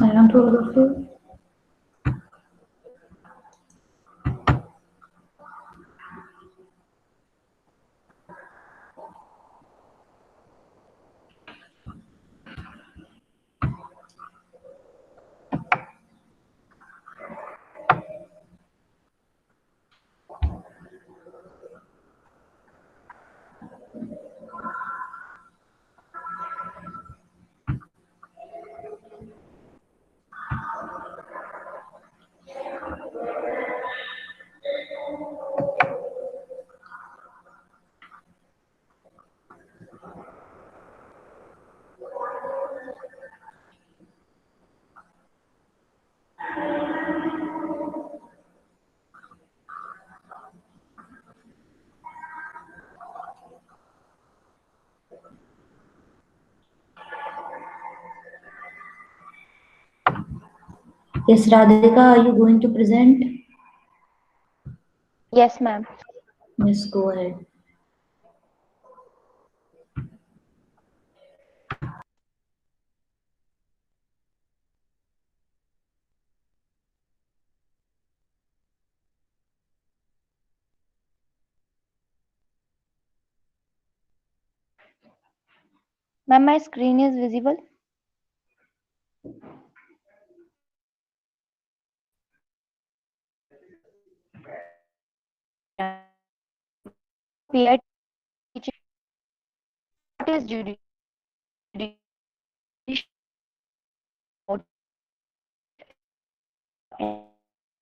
I am to all of you. Yes, Radhika, are you going to present? Yes, ma'am. Yes, go ahead. Ma'am, my screen is visible.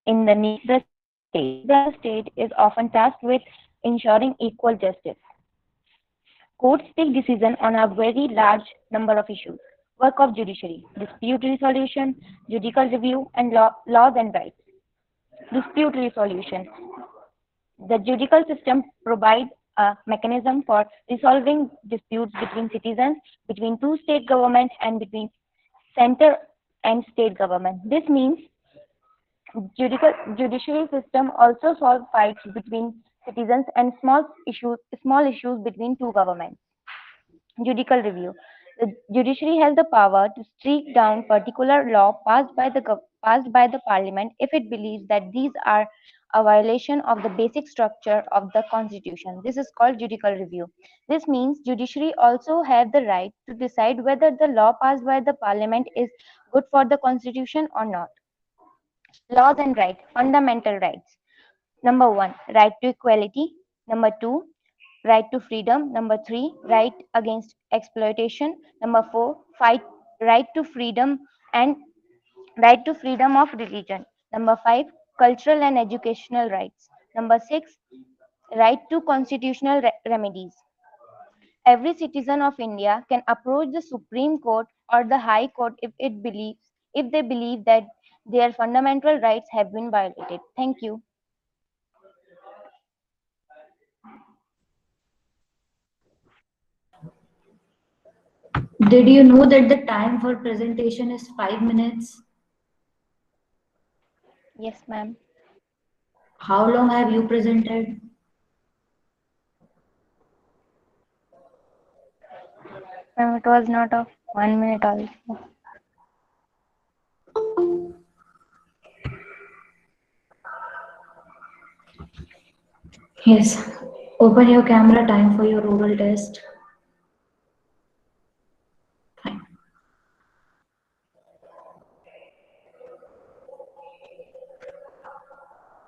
In the the state is often tasked with ensuring equal justice. Courts take decision on a very large number of issues. Work of judiciary, dispute resolution, judicial review, and laws and rights. Dispute resolution. The judicial system provides a mechanism for resolving disputes between citizens, between two state governments, and between center and state government. This means judiciary system also solve fights between citizens and small issues between two governments. Judicial review. The judiciary has the power to strike down particular law passed by the parliament if it believes that these are a violation of the basic structure of the constitution. This is called judicial review. This means judiciary also have the right to decide whether the law passed by the parliament is good for the constitution or not. Laws and rights, fundamental rights. Number one, right to equality. Number two, right to freedom. Number three, right against exploitation. Number four, fight right to freedom and right to freedom of religion. Number five, cultural and educational rights. Number six, right to constitutional remedies. Every citizen of India can approach the Supreme Court or the High Court if they believe that their fundamental rights have been violated. Thank you. Did you know that the time for presentation is 5 minutes? Yes, ma'am. How long have you presented? Ma'am, it was not of 1 minute also. Yes. Open your camera, time for your oral test. Fine.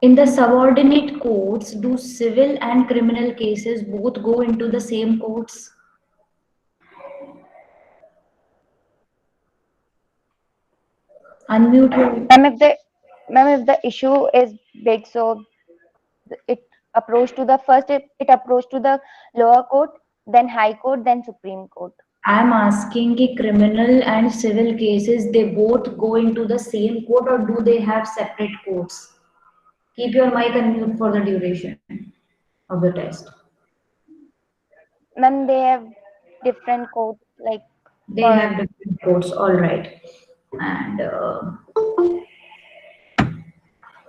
In the subordinate courts, do civil and criminal cases both go into the same courts? Unmute your. Ma'am, if the issue is big, so it it approach to the lower court, then high court, then Supreme Court. I'm asking कि criminal and civil cases, they both go into the same court or do they have separate courts? Keep your mic unmute for the duration of the test. Ma'am, they have different courts like They for have different courts, all right. And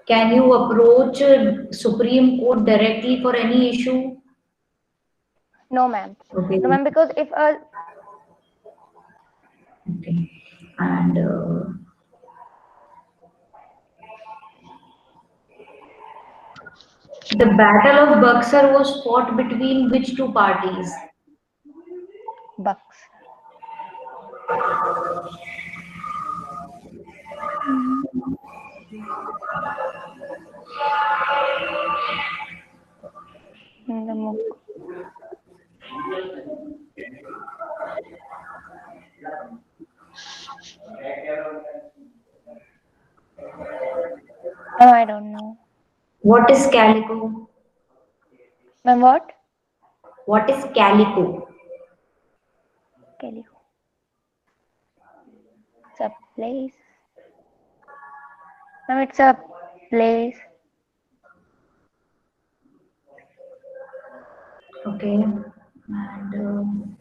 can you approach Supreme Court directly for any issue? no, ma'am. Okay. No, ma'am, because if a Okay. And The Battle of Buxar was fought between which two parties? Bucks. Mm, the No, I don't know. What is Calico? Ma'am, what? What is Calico? Kelly. It's a place. Ma'am, it's a place. Okay. And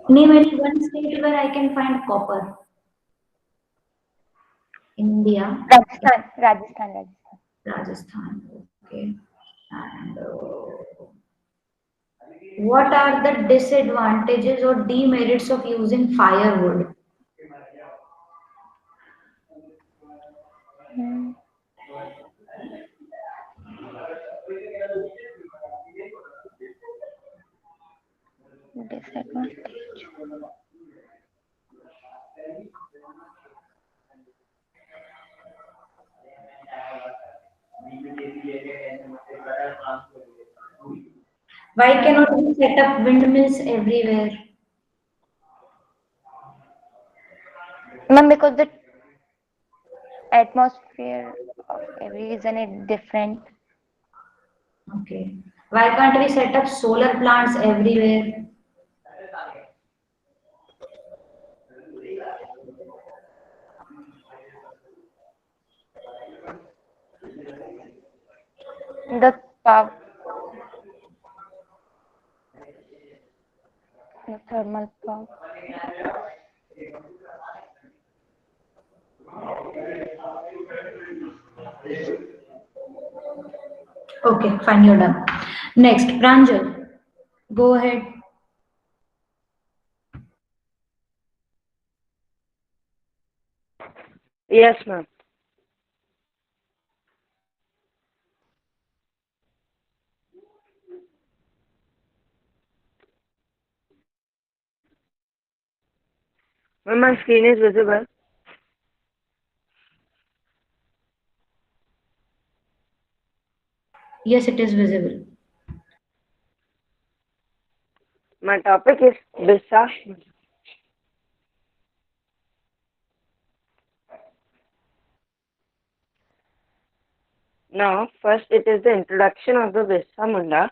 name any one state where I can find copper in India. Rajasthan. Rajasthan. Rajasthan. Rajasthan. Okay. And what are the disadvantages or demerits of using firewood? Mm, disadvantage. Why cannot we set up windmills everywhere? Ma'am, because the atmosphere of every region is different. Okay. Why can't we set up solar plants everywhere? The power, the thermal power. Okay, fine, you're done. Next, Pranjal, go ahead. Yes, ma'am. Ma'am, my screen is visible. Yes, it is visible. My topic is Bisa. Now, first it is the introduction of the Birsa Munda.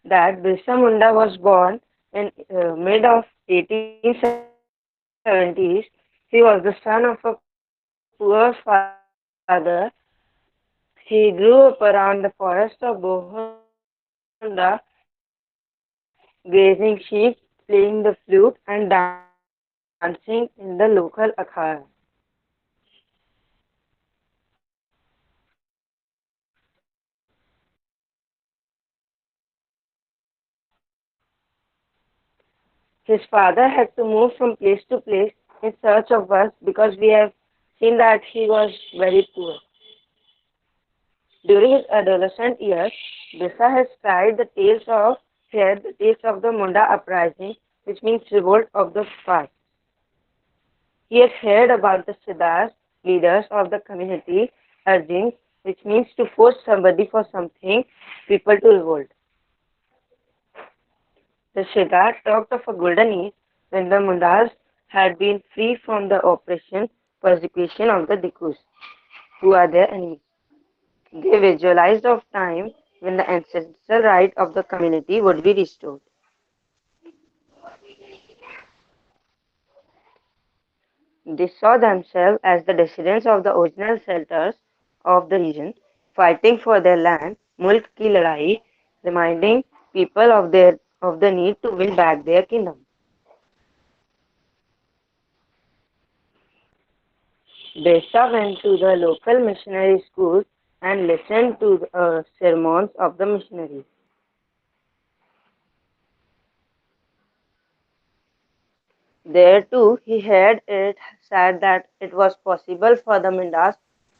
That Birsa Munda was born in mid of 1870s. He was the son of a poor father. He grew up around the forest of Bohunda, grazing sheep, playing the flute, and dancing in the local akhara. His father had to move from place to place in search of work because we have seen that he was very poor. During his adolescent years, Bisa has heard the tales of the Munda uprising, which means revolt of the past. He has heard about the Siddhas, leaders of the community, urging, which means to force somebody for something, people to revolt. The Siddhas talked of a golden age when the Mundas had been free from the oppression, persecution of the Dikus, who are their enemies. They visualized of time when the ancestral right of the community would be restored. They saw themselves as the descendants of the original settlers of the region, fighting for their land, Mulk ki ladai, reminding people of the need to win back their kingdom. Besa went to the local missionary schools and listened to the sermons of the missionaries. There too he heard it said that it was possible for the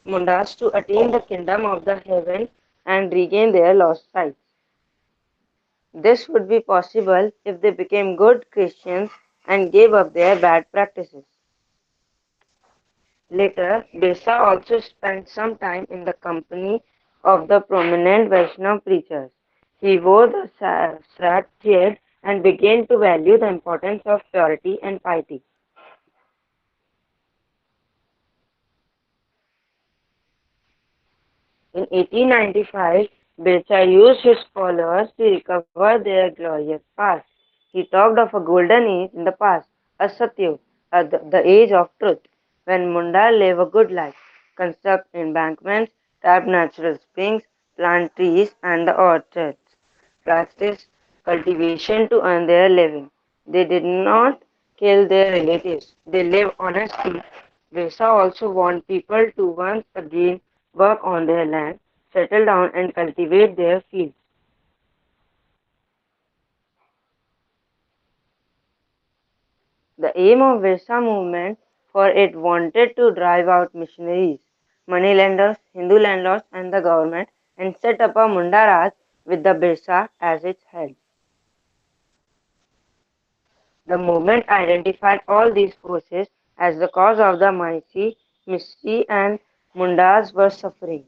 Mundas to attain the kingdom of the heaven and regain their lost sight. This would be possible if they became good Christians and gave up their bad practices. Later, Besa also spent some time in the company of the prominent Vaishnava preachers. He wore the srat beard and began to value the importance of purity and piety. In 1895, Besa used his followers to recover their glorious past. He talked of a golden age in the past, a Satyug, the age of truth, when Munda live a good life, construct embankments, tap natural springs, plant trees and the orchards, practice cultivation to earn their living. They did not kill their relatives. They lived honestly. Vesa also warned people to once again work on their land, settle down and cultivate their fields. The aim of Vesa movement for it wanted to drive out missionaries, moneylenders, Hindu landlords and the government and set up a Munda Raj with the Birsa as its head. The movement identified all these forces as the cause of the misery and Mundas were suffering.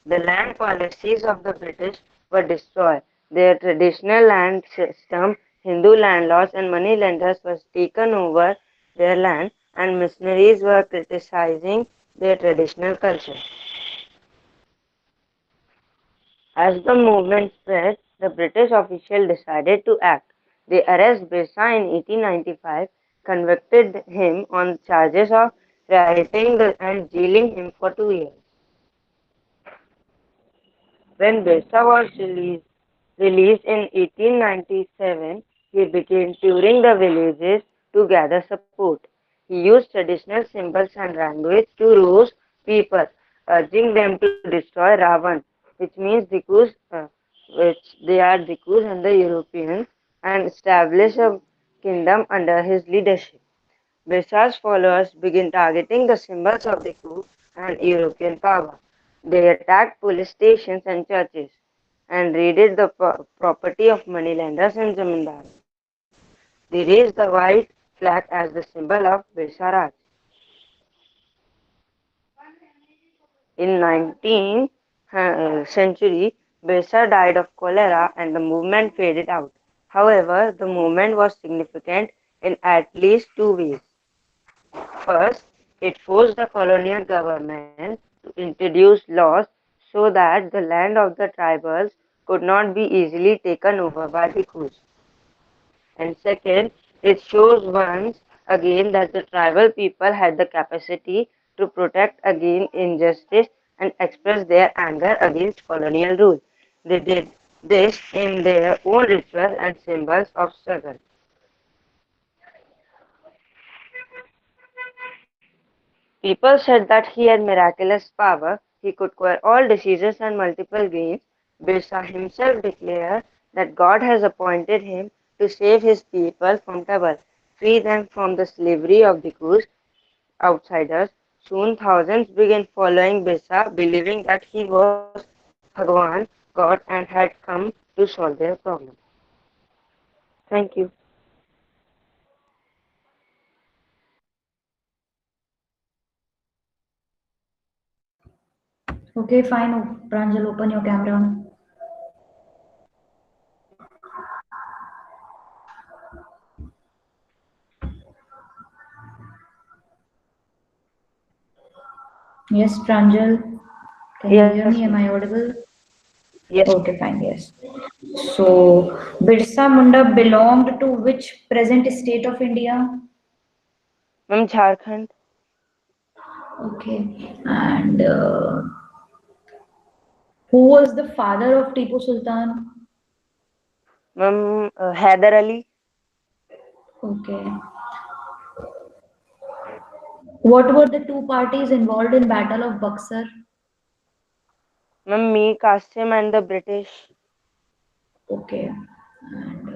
The land policies of the British were destroyed. Their traditional land system, Hindu landlords and moneylenders was taken over their land and missionaries were criticizing their traditional culture. As the movement spread, the British officials decided to act. They arrested Birsa in 1895, convicted him on charges of rioting and jailing him for 2 years. When Birsa was released in 1897, he began touring the villages to gather support. He used traditional symbols and language to rouse people, urging them to destroy Ravan, which means which they are Dikus and the Europeans, and establish a kingdom under his leadership. Birsa's followers began targeting the symbols of the coup and European power. They attacked police stations and churches and raided the property of moneylenders and zamindars. They raised the white flag as the symbol of Birsa Raj. In 19th century, Birsa died of cholera and the movement faded out. However, the movement was significant in at least two ways. First, it forced the colonial government to introduce laws so that the land of the tribals could not be easily taken over by the Khus. And second, it shows once again that the tribal people had the capacity to protect against injustice and express their anger against colonial rule. They did this in their own rituals and symbols of struggle. People said that he had miraculous power, he could cure all diseases and multiple gains. Birsa himself declared that God has appointed him to save his people from trouble, free them from the slavery of the Kus outsiders. Soon thousands began following Birsa, believing that he was Bhagwan, God, and had come to solve their problem. Thank you. Okay, fine. Pranjal, open your camera. Yes, Pranjal. Can you hear Yes, me? ma'am. Am I audible? Yes, ma'am. Okay, fine. Yes. So, Birsa Munda belonged to which present state of India? Ma'am, Jharkhand. Okay. And who was the father of Tipu Sultan? Ma'am, Hyder Ali. Okay. What were the two parties involved in Battle of Buxar? Ma'am, me, Qasim, and the British. Okay. And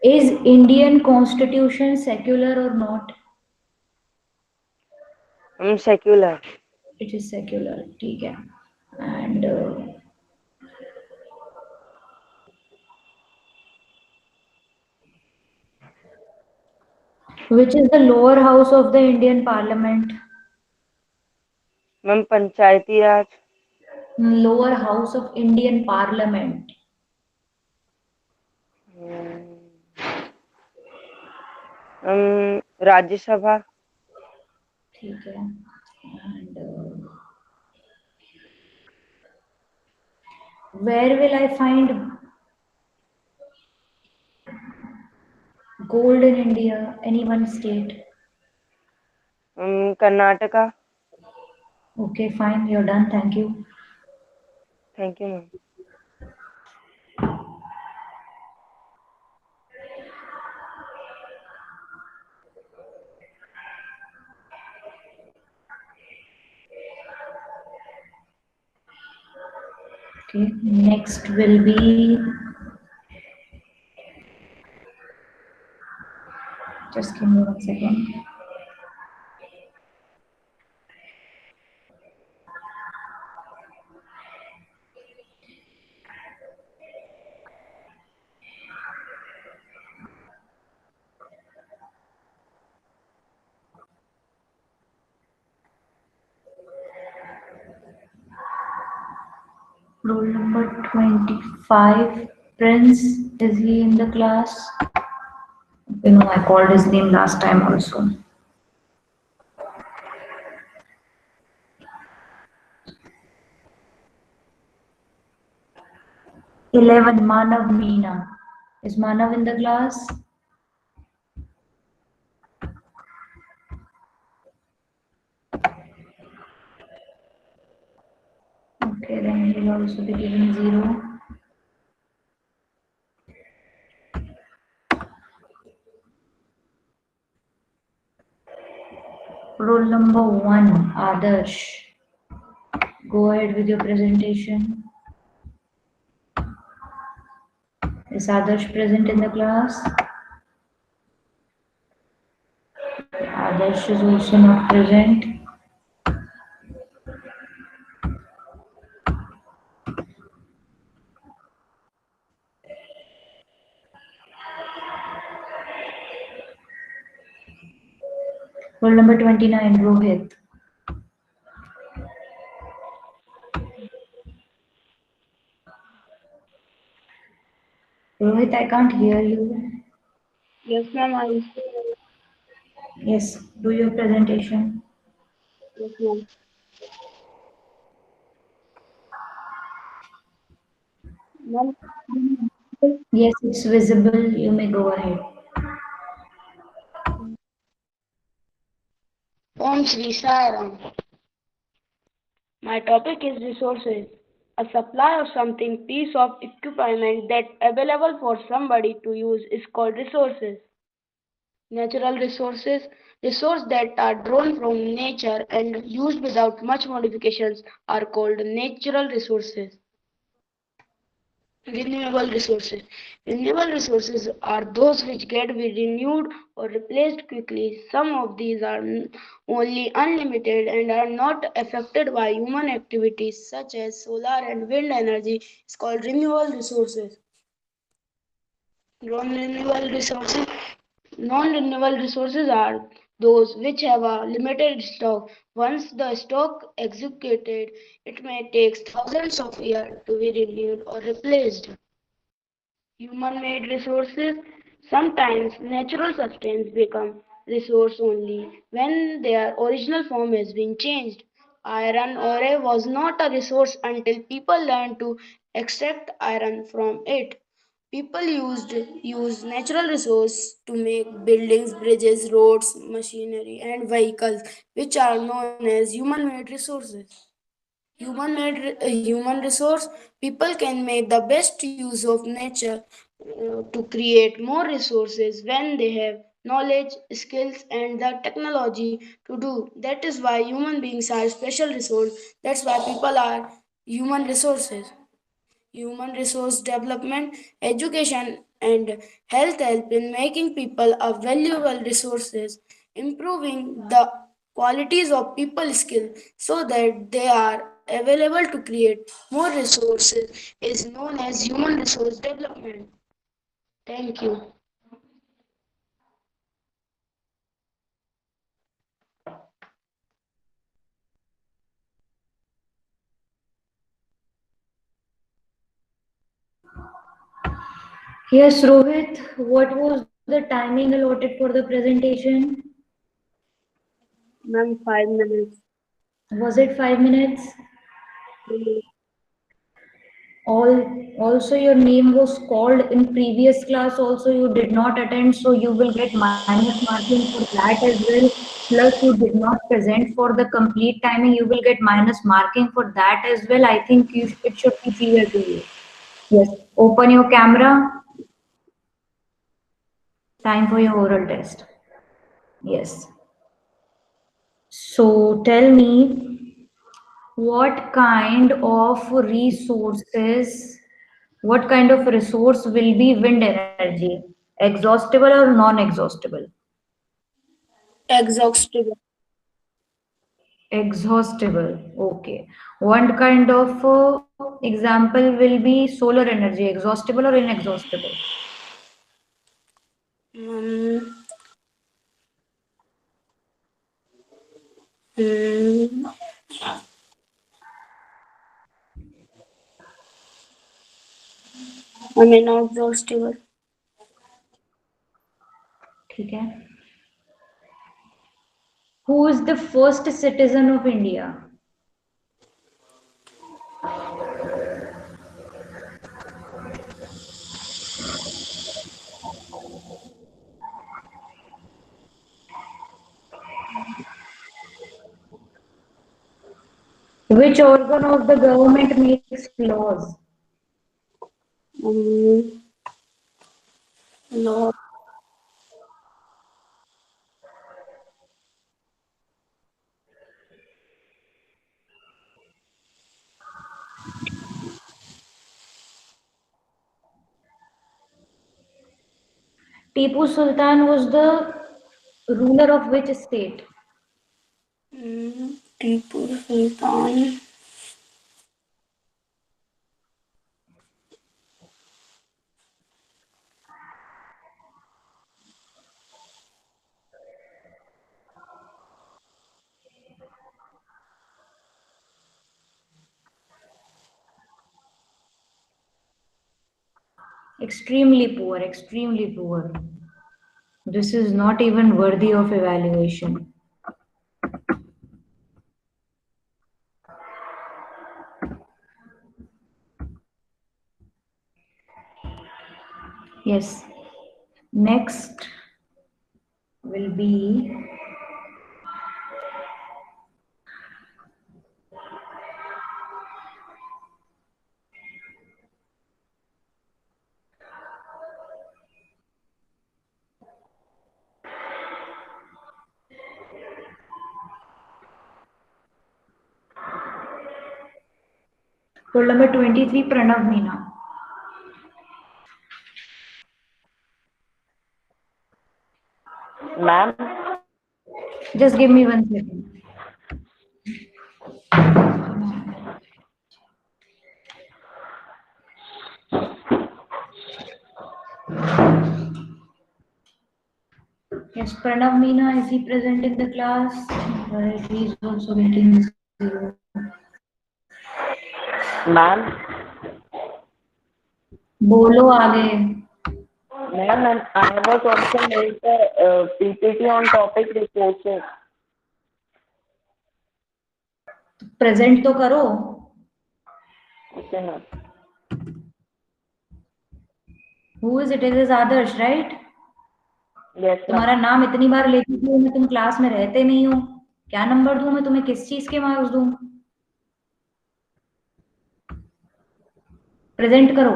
Is Indian constitution secular or not? Secular. It is secular. ठीक है. And which is the lower house of the Indian Parliament? Ma'am Panchayati Raj. Lower house of Indian Parliament. Rajya Sabha. ठीक है. And where will I find gold in India? Any one state? Karnataka. Okay, fine. You're done. Thank you. Thank you ma'am. Okay. Next will be, just give me 1 second. Roll number 25. Prince, is he in the class? You know, I called his name last time also. Eleven, Manav Meena. Is Manav in the class? Okay, then he will also be given 0. Roll number 1, Adarsh. Go ahead with your presentation. Is Adarsh present in the class? Adarsh is also not present. Roll number 29, Rohit. Rohit, I can't hear you. Yes, ma'am. Yes, do your presentation. Yes, ma'am. Ma'am, Yes, it's visible. You may go ahead. Om Shri Sai Ram. My topic is resources. A supply of something, piece of equipment that available for somebody to use is called resources. Natural resources, resources that are drawn from nature and used without much modifications, are called natural resources. Renewable resources. Renewable resources are those which get be renewed or replaced quickly. Some of these are only unlimited and are not affected by human activities such as solar and wind energy is called renewable resources. Non-renewable resources. Non-renewable resources are those which have a limited stock. Once the stock executed, it may take thousands of years to be renewed or replaced. Human-made resources. Sometimes natural substances become resource only when their original form has been changed. Iron ore was not a resource until people learned to extract iron from it. People use natural resources to make buildings, bridges, roads, machinery, and vehicles, which are known as human-made resources. Human resource. People can make the best use of nature to create more resources when they have knowledge, skills, and the technology to do. That is why human beings are special resource. That's why people are human resources. human resource development, education, and health help in making people a valuable resources, improving the qualities of people skill so that they are available to create more resources is known as human resource development. Thank you. Yes, Rohit, what was the timing allotted for the presentation? Ma'am, 5 minutes. Was it 5 minutes? Mm, Also your name was called in previous class, also you did not attend, so you will get minus marking for that as well. Plus you did not present for the complete timing, you will get minus marking for that as well. I think it should be clear to you. Yes, open your camera. Time for your oral test. Yes. So tell me, what kind of resources, what kind of resource will be wind energy? Exhaustible or non-exhaustible? Exhaustive. Exhaustible. Okay. One kind of example will be solar energy, exhaustible or inexhaustible? Um, mm, I mean, exhaustible. ठीक है. Who is the first citizen of India? Which organ of the government makes laws? Um, no. Tipu Sultan was the ruler of which state? Tipu Sultan. Extremely poor, extremely poor. This is not even worthy of evaluation. Yes. Next will be roll number 23, Pranav Meena. Ma'am, Just give me 1 second. Yes, Pranav Meena, is he present in the class? Right, he is also getting 0. ma'am, बोलो आगे. ma'am, and I was also made the PPT on topic resources. Present तो करो. Okay, ma'am. Who is it? It is Adarsh, right? Yes, ma'am. तुम्हारा नाम इतनी बार ले चुकी हूँ मैं, तुम क्लास में रहते नहीं हो. क्या नंबर दूं मैं तुम्हें, किस चीज के मार्क्स दूं? प्रेजेंट करो.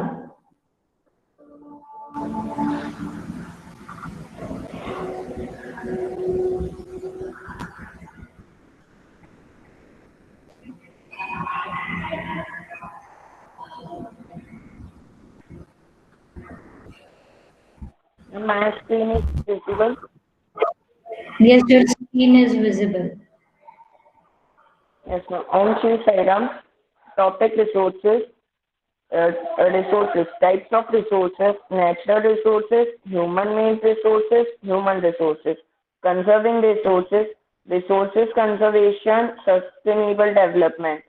My screen is visible. Yes, your screen is visible. Yes, ma'am. On Shiv Sairam, topic resources. Resources, types of resources, natural resources, human-made resources, human resources, conserving resources, resources conservation, sustainable development.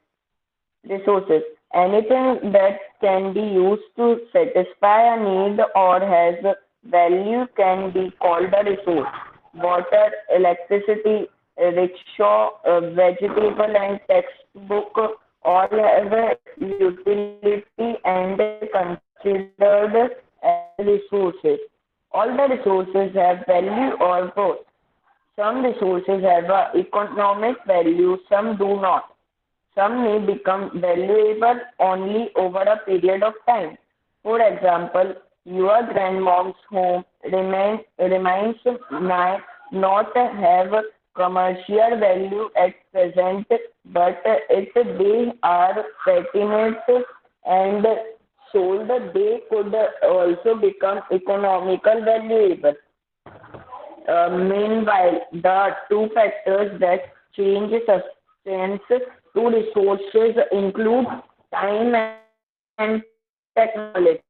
Resources, anything that can be used to satisfy a need or has value can be called a resource. Water, electricity, rickshaw, vegetable and textbook all have utility and considered as resources. All the resources have value or both. Some resources have a economic value, some do not. Some may become valuable only over a period of time. For example, your grandmom's home remains not have commercial value at present, but if they are patented and sold, they could also become economical valuable. Meanwhile, the two factors that change substance to resources include time and technology.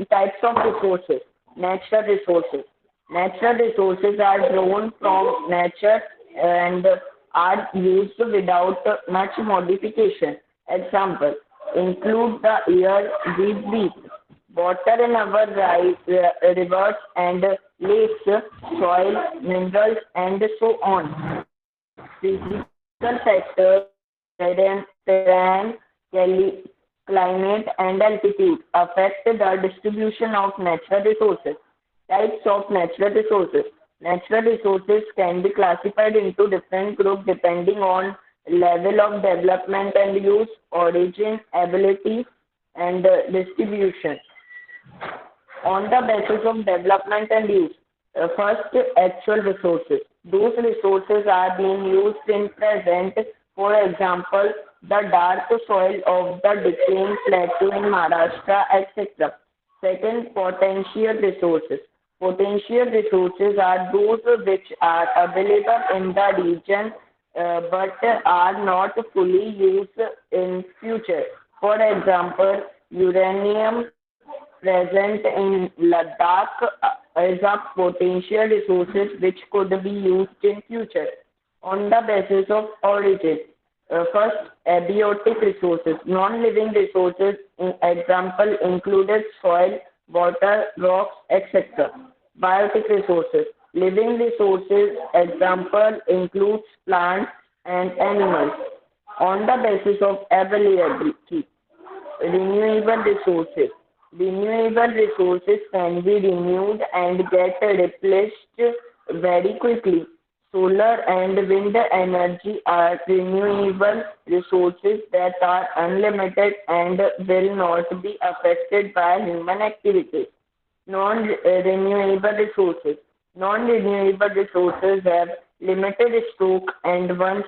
Types of resources. Natural resources. Natural resources are drawn from nature and are used without much modification. Example include the air we breathe, water in our rivers and lakes, soil, minerals, and so on. Physical factors terrain, climate, and altitude affect the distribution of natural resources. Types of natural resources. Natural resources can be classified into different groups depending on level of development and use, origin, ability, and distribution on the basis of development and use. First, actual resources. Those resources are being used in present. For example, the dark soil of the decaying plateau in Maharashtra, etc. Second, potential resources. Potential resources are those which are available in the region but are not fully used in future. For example, uranium present in Ladakh is a potential resources which could be used in future on the basis of origin. First, abiotic resources, non-living resources, example included soil, water, rocks, etc. Biotic resources, living resources, example includes plants and animals on the basis of availability. Renewable resources. Renewable resources can be renewed and get replaced very quickly. Solar and wind energy are renewable resources that are unlimited and will not be affected by human activities. Non-renewable resources. Non-renewable resources have limited stock and once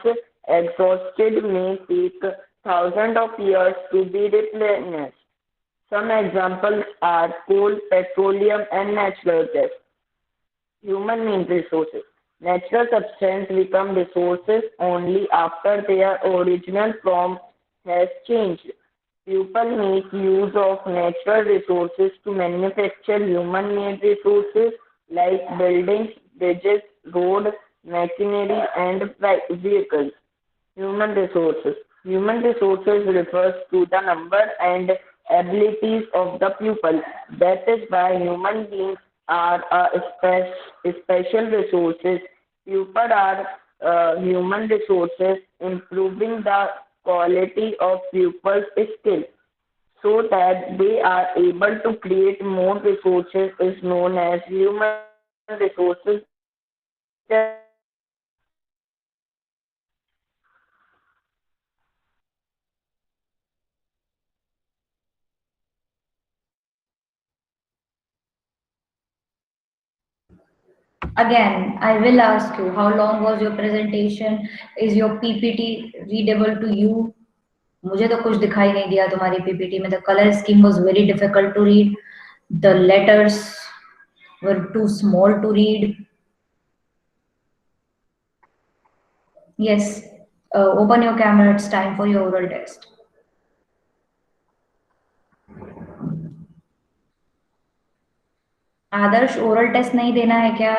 exhausted may take thousands of years to be replenished. Some examples are coal, petroleum, and natural gas. Human-made resources. Natural substances become resources only after their original form has changed. People make use of natural resources to manufacture human-made resources like buildings, bridges, roads, machinery, and vehicles. Human resources. Human resources refers to the number and abilities of the pupil. That is why human beings are special resources. Pupil are human resources. Improving the quality of pupils' skill so that they are able to create more resources is known as human resources development. Again, I will ask you, how long was your presentation? Is your PPT readable to you? मुझे तो कुछ दिखाई नहीं दिया तुम्हारी PPT में. The color scheme was very difficult to read. The letters were too small to read. Yes. Open your camera. It's time for your oral test. Adarsh oral test नहीं देना है क्या?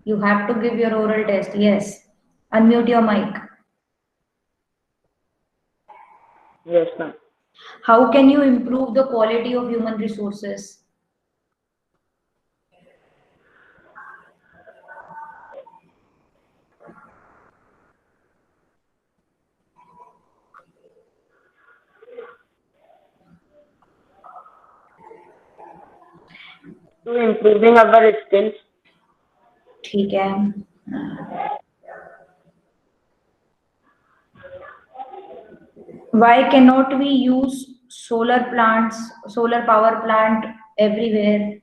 You have to give your oral test. Yes. Unmute your mic. Yes, ma'am. How can you improve the quality of human resources? To improving our skills, ठीक है. Why cannot we use solar power plant everywhere?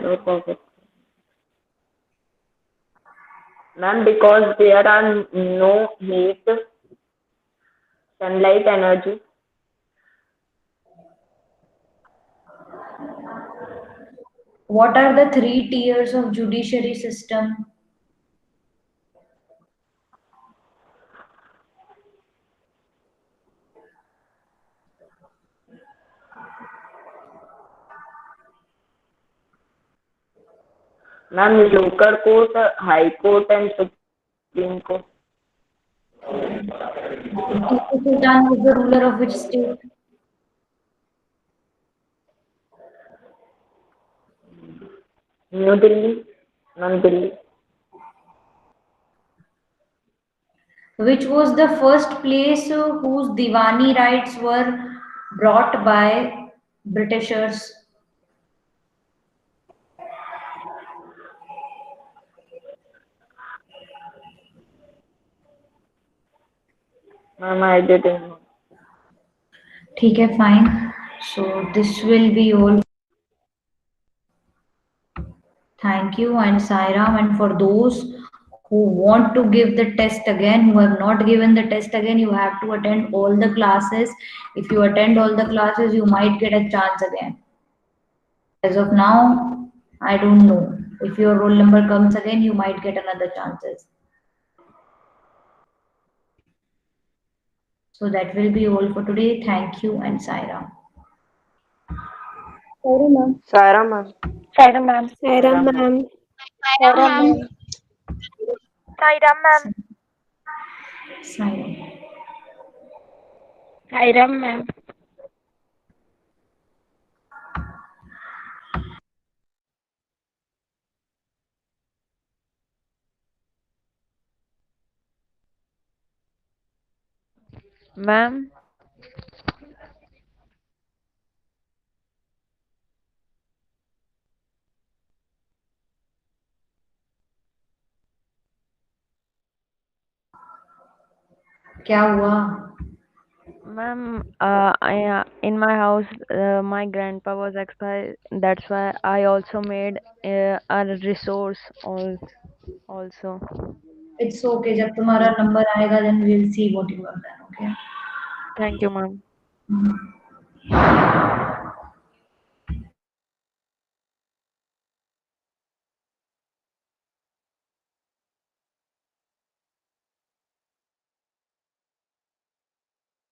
no problem. Ma'am, because there are no heat, sunlight energy. What are the three tiers of judiciary system? Ma'am, local court, high court, and supreme court. Tipu Sultan was the ruler of which state? New Delhi, Ma'am, Delhi. Which was the first place whose Diwani rights were brought by Britishers? Ma'am, I didn't know. ठीक है, fine. So this will be all. Thank you and Sairam. And for those who want to give the test again, who have not given the test again, you have to attend all the classes. If you attend all the classes, you might get a chance again. As of now, I don't know. If your roll number comes again, you might get another chances. So that will be all for today. Thank you and Sairam. Sorry, ma'am. Sarah, ma'am. Sairam ma'am. Sarah, Sarah, ma'am. ma'am. Sairam ma'am. Sairam ma'am. Sairam. Sairam, ma'am. Ma'am, क्या हुआ? ma'am, in my house, my grandpa was expired. That's why I also made a resource also. It's okay. जब तुम्हारा number आएगा, then we'll see what you have done. Okay. Thank you, ma'am.